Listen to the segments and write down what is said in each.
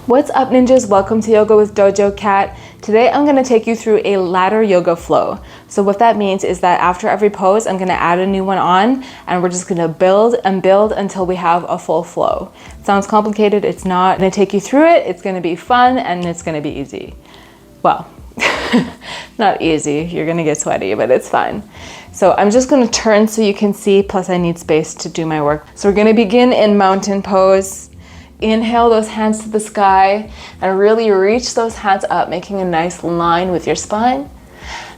What's up, ninjas? Welcome to Yoga with Dojo Cat. Today I'm going to take you through a ladder yoga flow. So what that means is that after every pose, I'm going to add a new one on, and we're just going to build and build until we have a full flow. It sounds complicated. It's not. I'm going to take you through it. It's going to be fun and it's going to be easy. Well, not easy. You're going to get sweaty, but it's fine. So I'm just going to turn so you can see, plus I need space to do my work. So we're going to begin in mountain pose. Inhale those hands to the sky and really reach those hands up, making a nice line with your spine.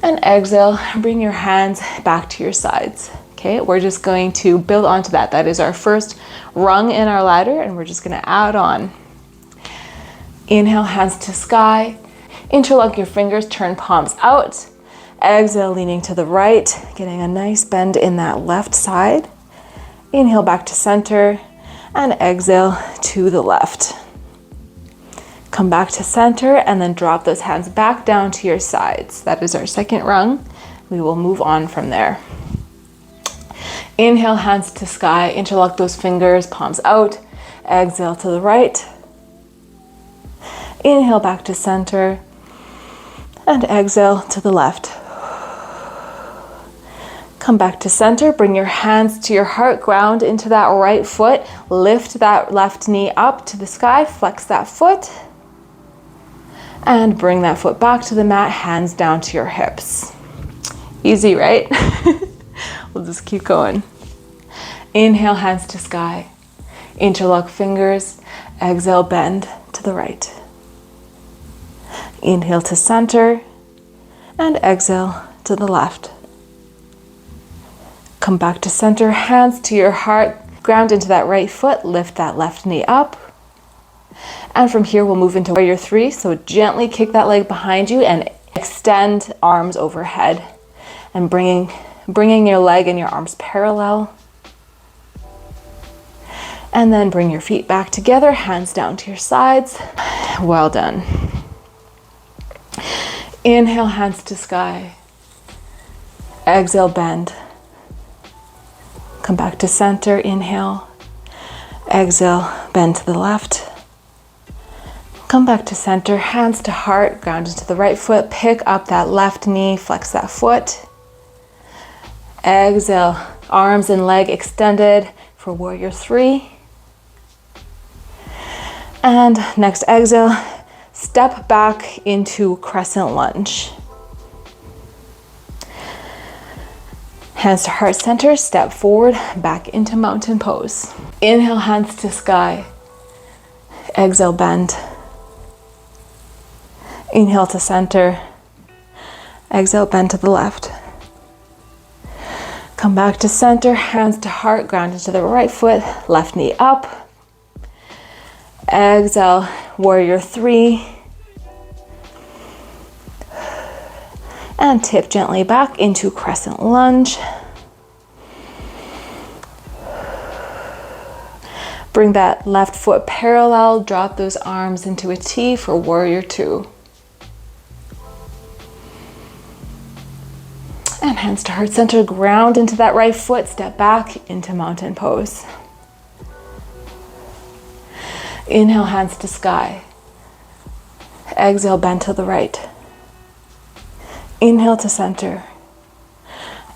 And exhale, bring your hands back to your sides. Okay, we're just going to build onto that. That is our first rung in our ladder, and we're just going to add on. Inhale, hands to sky. Interlock your fingers, turn palms out. Exhale, leaning to the right, getting a nice bend in that left side. Inhale back to center. And exhale to the left. Come back to center and then drop those hands back down to your sides. That is our second rung. We will move on from there. Inhale, hands to sky, interlock those fingers, palms out. Exhale to the right. Inhale back to center and exhale to the left. Come back to center, bring your hands to your heart, ground into that right foot, lift that left knee up to the sky, flex that foot, and bring that foot back to the mat, hands down to your hips. Easy, right? We'll just keep going. Inhale, hands to sky, interlock fingers, exhale, bend to the right. Inhale to center, and exhale to the left. Come back to center, hands to your heart, ground into that right foot, lift that left knee up. And from here, we'll move into warrior three. So gently kick that leg behind you and extend arms overhead and bringing your leg and your arms parallel. And then bring your feet back together, hands down to your sides. Well done. Inhale, hands to sky. Exhale, bend. Come back to center, inhale, exhale, bend to the left. Come back to center, hands to heart, ground into the right foot, pick up that left knee, flex that foot. Exhale, arms and leg extended for warrior three. And next exhale, step back into crescent lunge. Hands to heart center, step forward, back into mountain pose. Inhale, hands to sky. Exhale, bend. Inhale to center. Exhale, bend to the left. Come back to center, hands to heart, ground into the right foot, left knee up. Exhale, warrior three. And tip gently back into crescent lunge. Bring that left foot parallel, drop those arms into a T for warrior two. And hands to heart center, ground into that right foot, step back into mountain pose. Inhale, hands to sky. Exhale, bend to the right. Inhale to center.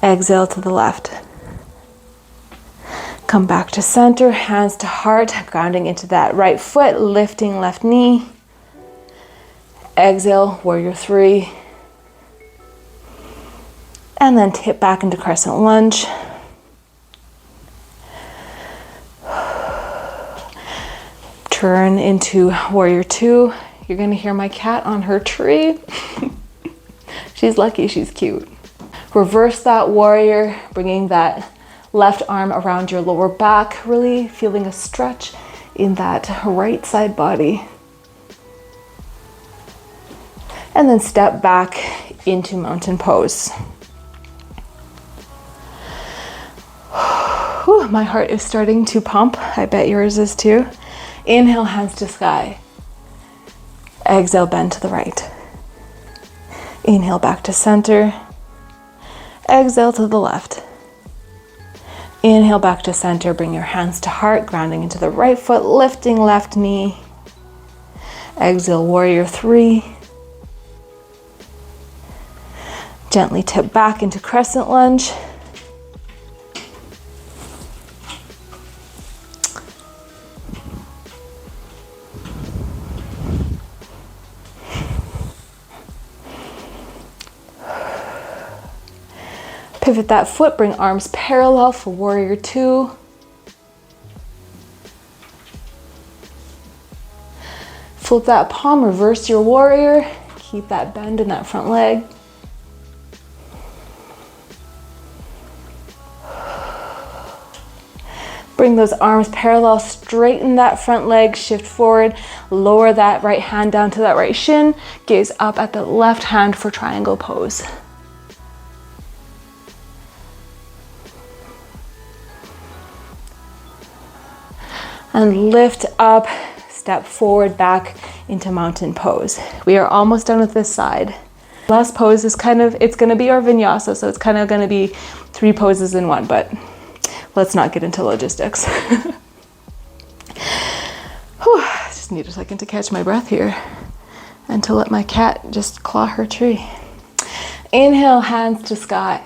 Exhale to the left. Come back to center, hands to heart, grounding into that right foot, lifting left knee. Exhale, warrior three. And then tip back into crescent lunge. Turn into warrior two. You're gonna hear my cat on her tree. She's lucky, she's cute. Reverse that warrior, bringing that left arm around your lower back, really feeling a stretch in that right side body. And then step back into mountain pose. Whew, my heart is starting to pump. I bet yours is too. Inhale, hands to sky. Exhale, bend to the right. Inhale back to center. Exhale to the left. Inhale back to center, bring your hands to heart, grounding into the right foot, lifting left knee. Exhale, warrior three. Gently tip back into crescent lunge. Pivot that foot, bring arms parallel for warrior two. Flip that palm, reverse your warrior. Keep that bend in that front leg. Bring those arms parallel, straighten that front leg, shift forward, lower that right hand down to that right shin, gaze up at the left hand for triangle pose. And lift up, step forward back into mountain pose. We are almost done with this side. Last pose is it's gonna be our vinyasa, so it's kind of gonna be 3 poses in one, but let's not get into logistics. Whew, just need a second to catch my breath here and to let my cat just claw her tree. Inhale, hands to sky.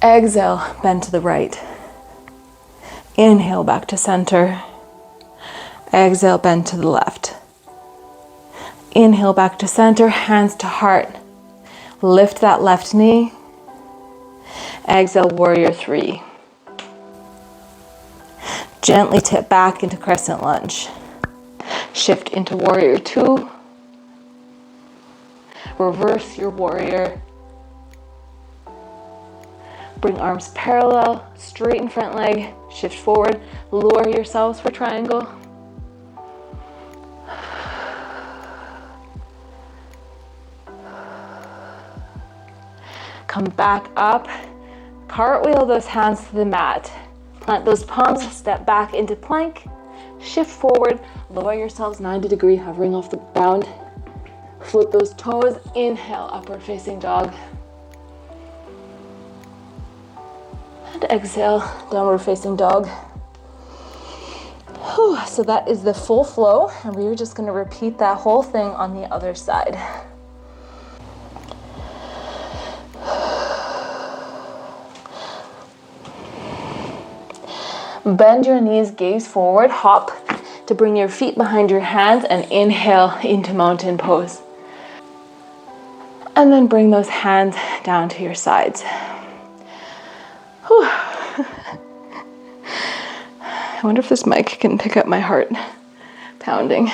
Exhale, bend to the right. Inhale, back to center. Exhale, bend to the left. Inhale, back to center, hands to heart. Lift that left knee. Exhale, warrior three. Gently tip back into crescent lunge. Shift into warrior two. Reverse your warrior. Bring arms parallel, straighten front leg, shift forward, lower yourselves for triangle. Come back up, cartwheel those hands to the mat. Plant those palms, step back into plank, shift forward, lower yourselves 90-degree, hovering off the ground. Flip those toes, inhale, upward facing dog. And exhale, downward facing dog. Whew, so that is the full flow, and we're just gonna repeat that whole thing on the other side. Bend your knees, gaze forward, hop to bring your feet behind your hands and inhale into mountain pose. And then bring those hands down to your sides. Whew. I wonder if this mic can pick up my heart pounding.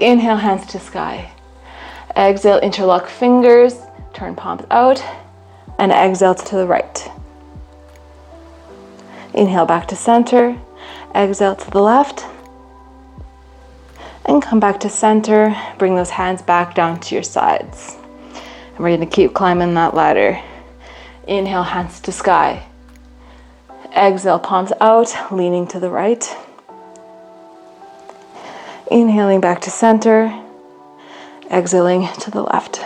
Inhale, hands to sky. Exhale, interlock fingers, turn palms out, and exhale to the right. Inhale back to center, exhale to the left, and come back to center. Bring those hands back down to your sides. And we're gonna keep climbing that ladder. Inhale, hands to sky. Exhale, palms out, leaning to the right. Inhaling back to center, exhaling to the left.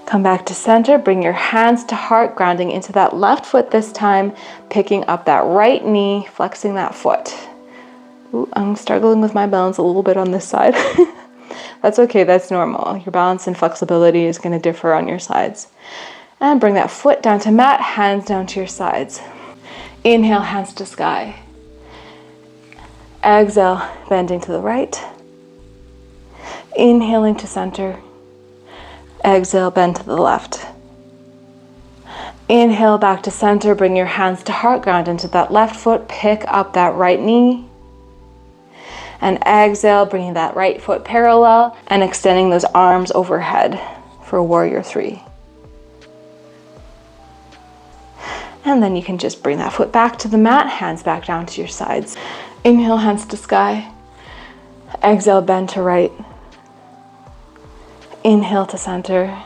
Come back to center, bring your hands to heart, grounding into that left foot this time, picking up that right knee, flexing that foot. Ooh, I'm struggling with my balance a little bit on this side. That's okay, that's normal. Your balance and flexibility is gonna differ on your sides. And bring that foot down to mat, hands down to your sides. Inhale, hands to sky. Exhale, bending to the right. Inhaling to center. Exhale, bend to the left. Inhale back to center, bring your hands to heart, ground into that left foot, pick up that right knee. And exhale, bringing that right foot parallel and extending those arms overhead for warrior three. And then you can just bring that foot back to the mat, hands back down to your sides. Inhale, hands to sky. Exhale, bend to right. Inhale to center.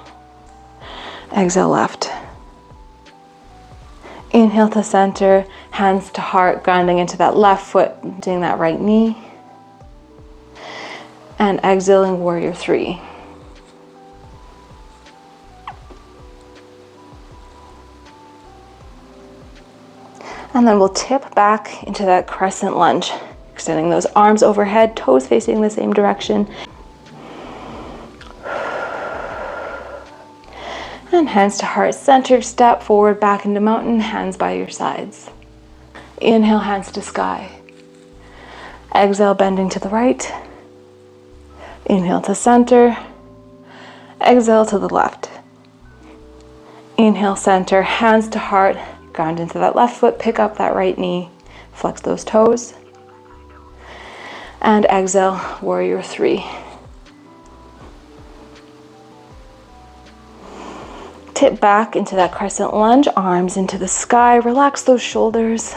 Exhale, left. Inhale to center, hands to heart, grounding into that left foot, doing that right knee. And exhaling, warrior three. And then we'll tip back into that crescent lunge. Extending those arms overhead, toes facing the same direction. And hands to heart center, step forward, back into mountain, hands by your sides. Inhale, hands to sky. Exhale, bending to the right. Inhale to center. Exhale to the left. Inhale, center, hands to heart, ground into that left foot, pick up that right knee, flex those toes. And exhale, warrior three. Tip back into that crescent lunge, arms into the sky, relax those shoulders.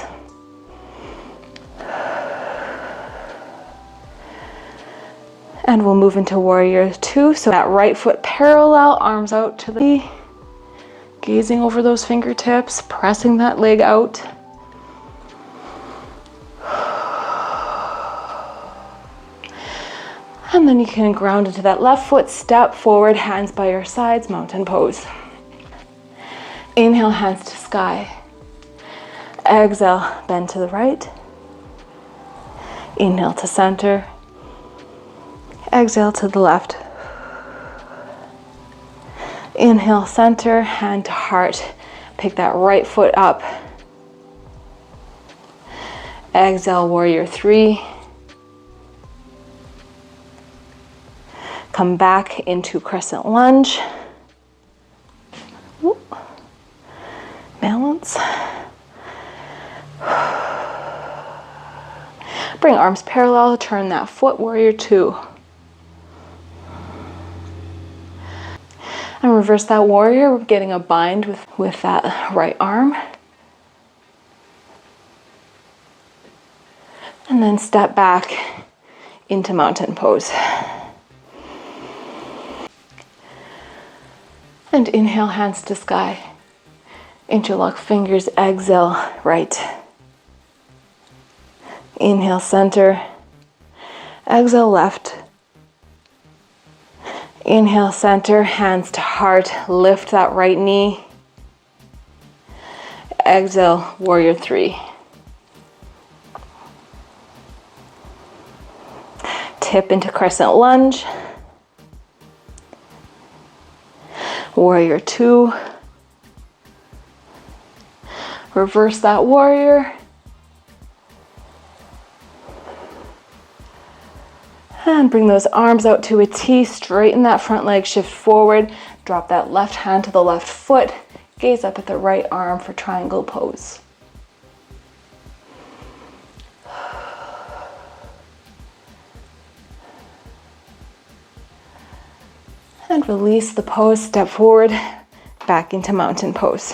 And we'll move into warrior two. So that right foot parallel, arms out to the knee, gazing over those fingertips, pressing that leg out. And then you can ground into that left foot, step forward, hands by your sides, mountain pose. Inhale, hands to sky. Exhale, bend to the right. Inhale to center. Exhale to the left. Inhale, center, hand to heart. Pick that right foot up. Exhale, warrior three. Come back into crescent lunge. Whoop. Balance. Bring arms parallel, turn that foot, warrior two. And reverse that warrior, we're getting a bind with that right arm. And then step back into mountain pose. And inhale, hands to sky. Interlock fingers, exhale, right. Inhale, center. Exhale, left. Inhale, center, hands to heart. Lift that right knee. Exhale, warrior three. Tip into crescent lunge. Warrior two. Reverse that warrior. And bring those arms out to a T, straighten that front leg, shift forward, drop that left hand to the left foot, gaze up at the right arm for triangle pose. And release the pose, step forward, back into mountain pose.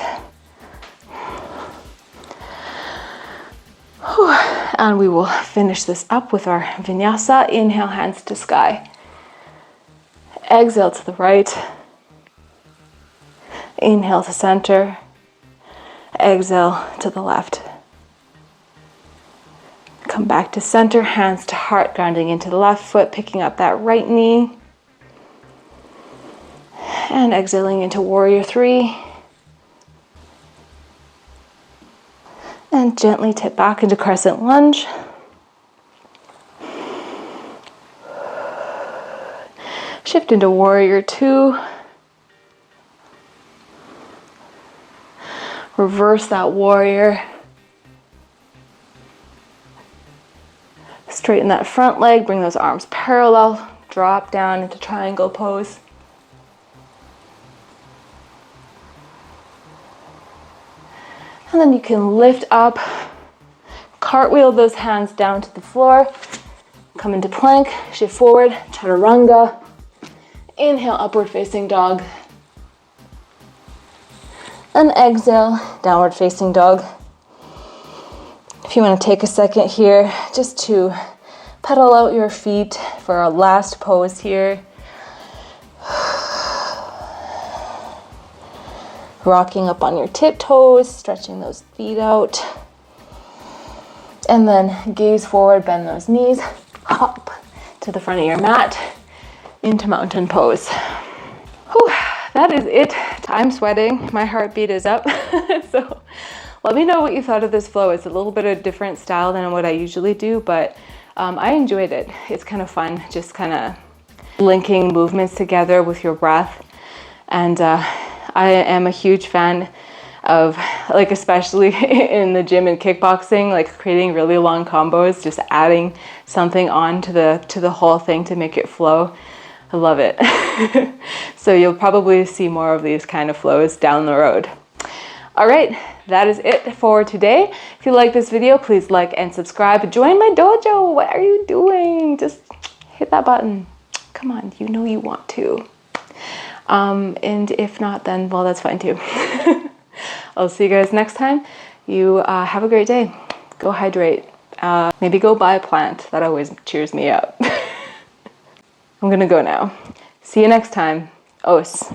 And we will finish this up with our Vinyasa. Inhale, hands to sky. Exhale to the right. Inhale to center. Exhale to the left. Come back to center, hands to heart, grounding into the left foot, picking up that right knee. And exhaling into warrior three. And gently tip back into crescent lunge. Shift into warrior two. Reverse that warrior. Straighten that front leg, bring those arms parallel, drop down into triangle pose. And then you can lift up, cartwheel those hands down to the floor, come into plank, shift forward, chaturanga. Inhale, upward facing dog. And exhale, downward facing dog. If you want to take a second here just to pedal out your feet for our last pose here. Rocking up on your tiptoes, stretching those feet out. And then gaze forward, bend those knees, hop to the front of your mat into mountain pose. Whew, that is it. I'm sweating, my heartbeat is up. So Let me know what you thought of this flow. It's a little bit of a different style than what I usually do, but I enjoyed it. It's kind of fun, just kind of linking movements together with your breath. And I am a huge fan of, like, especially in the gym and kickboxing, like creating really long combos, just adding something on to the whole thing to make it flow. I love it. So you'll probably see more of these kind of flows down the road. All right, that is it for today. If you like this video, please like and subscribe. Join my dojo. What are you doing? Just hit that button. Come on, you know you want to. And if not, then, well, that's fine too. I'll see you guys next time. You have a great day. Go hydrate. Maybe go buy a plant. That always cheers me up. I'm gonna go now. See you next time. Os.